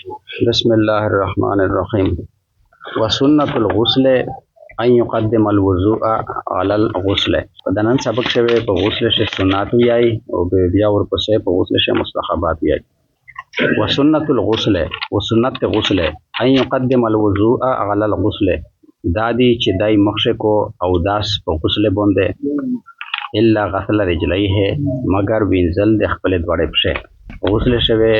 بسم الله الرحمن الرحیم. وسنة الغسل ان يقدم الوضوء على الغسل. په نن سبق شوی په غسل شه سنت ویای او بیا ورپسې په غسل شه مستحبات ویای. وسنة الغسل وسنت غسل ان يقدم الوضوء على الغسل دادی چې دای مخشه کو او داس په غسل باندې الا غسل رجلیه مگر وینځل د خپل دوړې پښه غسل شوی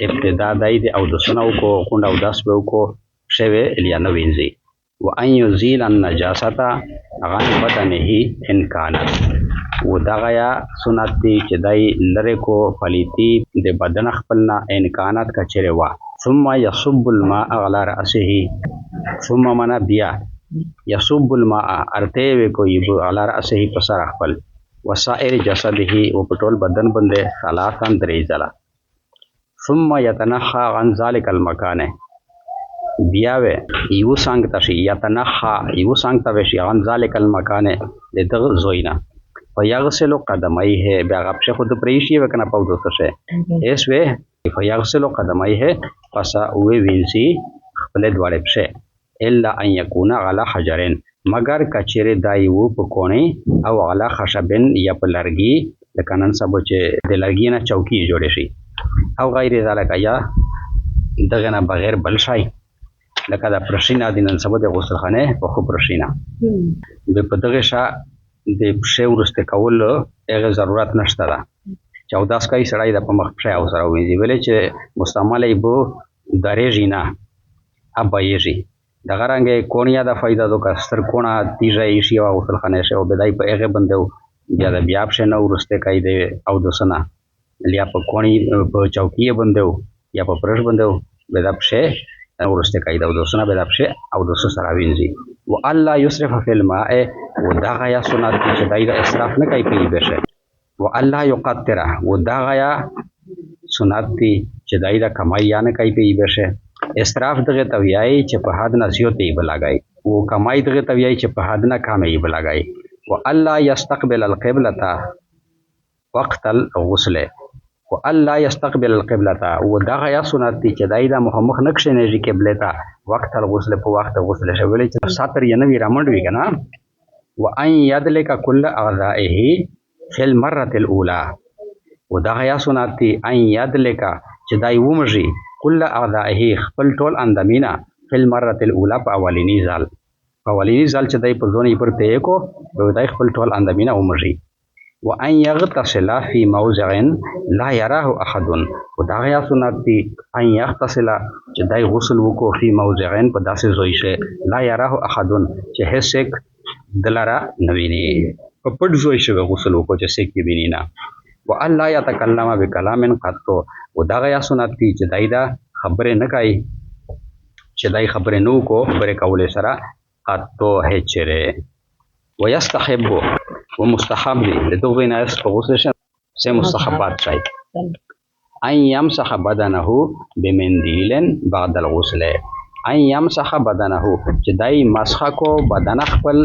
ابتدا دای دی او د سنو کو کونډ او داس به کو شوی الیا نو وینځي و ان یزیل النجاسه غن بدنه ان کان و دغیا سنت دی چې دای لره کو پلیتی د بدن خپلنا ان کانت کچره وا ثم يصب الماء على راسه ثم منا بیا يصب الماء ارته وی کوي على راسه پسر خپل وسائر جسده و پټول بدن باندې ثلاثن درې ځله ثم يتنحى عن ذلك المكان بیاوه یو څنګه تشي يتنحى یو څنګه تشي عن ذلك المكان دغه زوینا فيغسل قدميه بیا غبشه خود پریشي وکنه پاو دوسه ایس وی فيغسل قدميه پس او وینسی خپل دواړه پشه الا ان يكون على حجرين مگر کچره دایو په کونه او على خشبن یا په لرګي د کنن سبو چې د لرګي نه چوکي جوړې شي او غیر ذلك یا دغه نه بغیر بل شي لکه د پرشینا د نن سبا د غسل خانه په خو پرشینا د پدغه شا د پښه ورسته کول هغه ضرورت نشته ده 14 کای سړی د په مخ پښه او سره ویني ویلې چې مستعمله بو درېږي نه ابایږي دغه رنګه کونیا د فائدہ دوه ستر کونه تیږي شي او غسل خانه شي او بدای په هغه بندو بیا د بیا پښه نو ورسته کای دی او د سنا لیا په کونی په چوکیه بندو یا په پرش بندو بدا پښه ورسته کای دا د سنا بدا پښه او د سره وینځي و الله یسرف فی الماء و دا غیا سنت چې دای د اسراف نه کوي په بشه و الله یقطر و دا غیا سنت چې دای د کمای نه کوي په بشه اسراف دغه تویای چې په حد نه زیاتې بلاګای او کمای دغه تویای چې په حد نه کمای بلاګای و الله یستقبل القبلة وقت الغسل و الله يستقبل القبلة و دغه یا سنت چې دای د مخمخ نقش نه جی قبله ته وقت الغسل په وخت غسل شویل چې ساتر یې نوی رامند وی کنه و ان يدلك كل اعضائه في المره الاولى و دغه یا سنت ان يدلك چې دای ومږي كل اعضائه خپل ټول اندامینا في المره الاولى په اولینی ځل چې دای په ځونی پر ته کو دای خپل ټول اندامینا ومږي وان يغتسل في موضع لا يراه احد و دا غیا سنت دی ان يغتسل چې دای غسل وکړي في موضع په داسې ځای شه لا يراه احد چې هیڅ دلاره نویني په پټ ځای شه غسل وکړي چې څوک یې ویني نه و الله يتكلم بكلام قط و دا غیا سنت دی چې دای دا خبره نه کوي چې دای خبره نو کو خبره کولې سره قط هچره ويستحب ومستحب لدغه ناس په غسل شه مستحبات شي ان يمسح بدنه بمنديل بعد الغسل ان يمسح بدنه چې دای مسح کو بدن خپل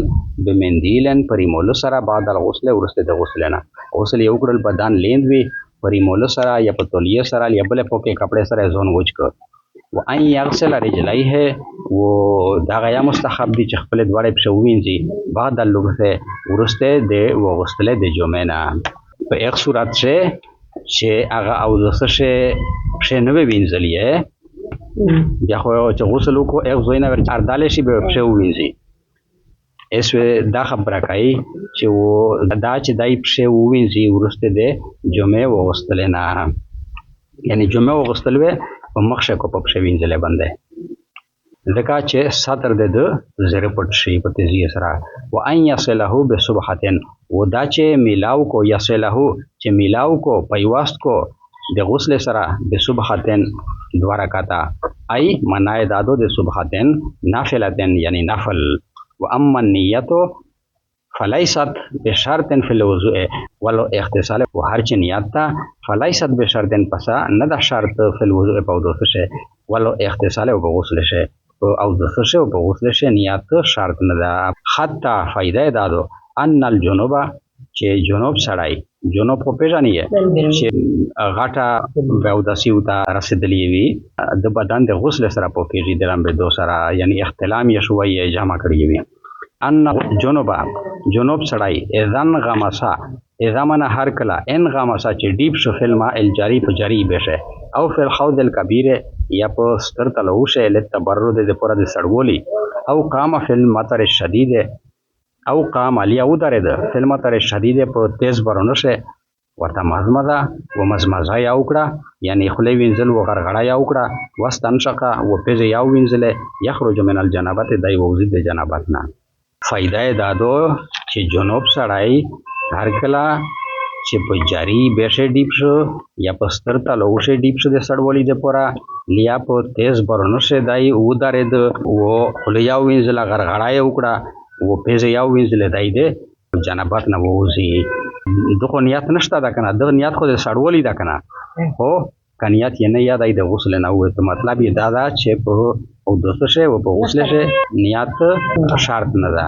بمنديل پریمول سره بعد الغسل ورسته د غسل نه غسل یو کړل بدن لیند وی پریمول سره یا په تولیه سره یا بل پوکې کپڑے سره زون وچ کو و ان يغسل رجليه و دا غیا مستحب دي چې خپل دواړه په وینځي بعد اللغه ورسته د وغسل د جمعنا په یک صورت چې هغه او دسه نو وینځلې بیا خو چې غسل کو یک زوینه ور اردال شي په وینځي اس دا خبره کوي چې و دا چې دای په وینځي ورسته د جمعه وغسل نه یعنی جمعه وغسل و په مخشه کو په وینځلې باندې ځکه چې ساتر د زره پټ شي په تیزی سره و ان یصله بصبحتن و دا چې میلاو کو یصله چې میلاو کو پیواست کو د غسل سره بصبحتن دوه رکعاته ای منای دادو د صبحتن نافلتن یعنی نفل و اما النیت فلیست بشرط فی الوضوء ولو اغتسال و هر چی نیت تا فلیست بشرط پسا نه د شرط فی الوضوء په وضو شه ولو اغتسال او غسل شه او د شه او غسل شه نیت شرط نه ده حتی فائدہ دادو ان الجنوب چې جنوب سړی جنوب خو پیژنې چې غټه بیوداسي ته رسېدلې وي د بدن د غسل سره په پیژې د لامبېدو سره یعنی احتلام یې شوی یې جمع کړی وي ان جنوب سړی اذن غمسا اذا من هر کلا ان غمسا چې ډیپ شو فلما الجاری په جری بشه او فل خوذ الكبير یا په ستر تلوشه لتبرد د پوره د سړګولي او قام فل مطر الشديد او قام علی او درید فل مطر الشديد په تیز بارونه شه ورته مزمزه و مزمزه یا وکړه یعنی خلی وینځل و غرغړه یا وکړه واستنشقه و پیز یا وینځل یخرج من الجنابت دای وزید د جنابت نه فائدہ دادو چې جنوب سړی هر کله چې په جاری بشه ډیپ شو یا په ستر تلوشه ډیپ شو د سړولې د پورا لیا په تیز برونو شه دای و درید و خلیا وینځل غرغړه یا وکړه و پیز یا وینځل دای د جنابت نه ووزي دغه نیت نشته دا کنه دغه نیت خو د سړولې دا کنه هو کنیت یې نه یادای د غسل نه وته مطلب یې دا چې په او دوسه شه او په غسل شه نیت شرط نه ده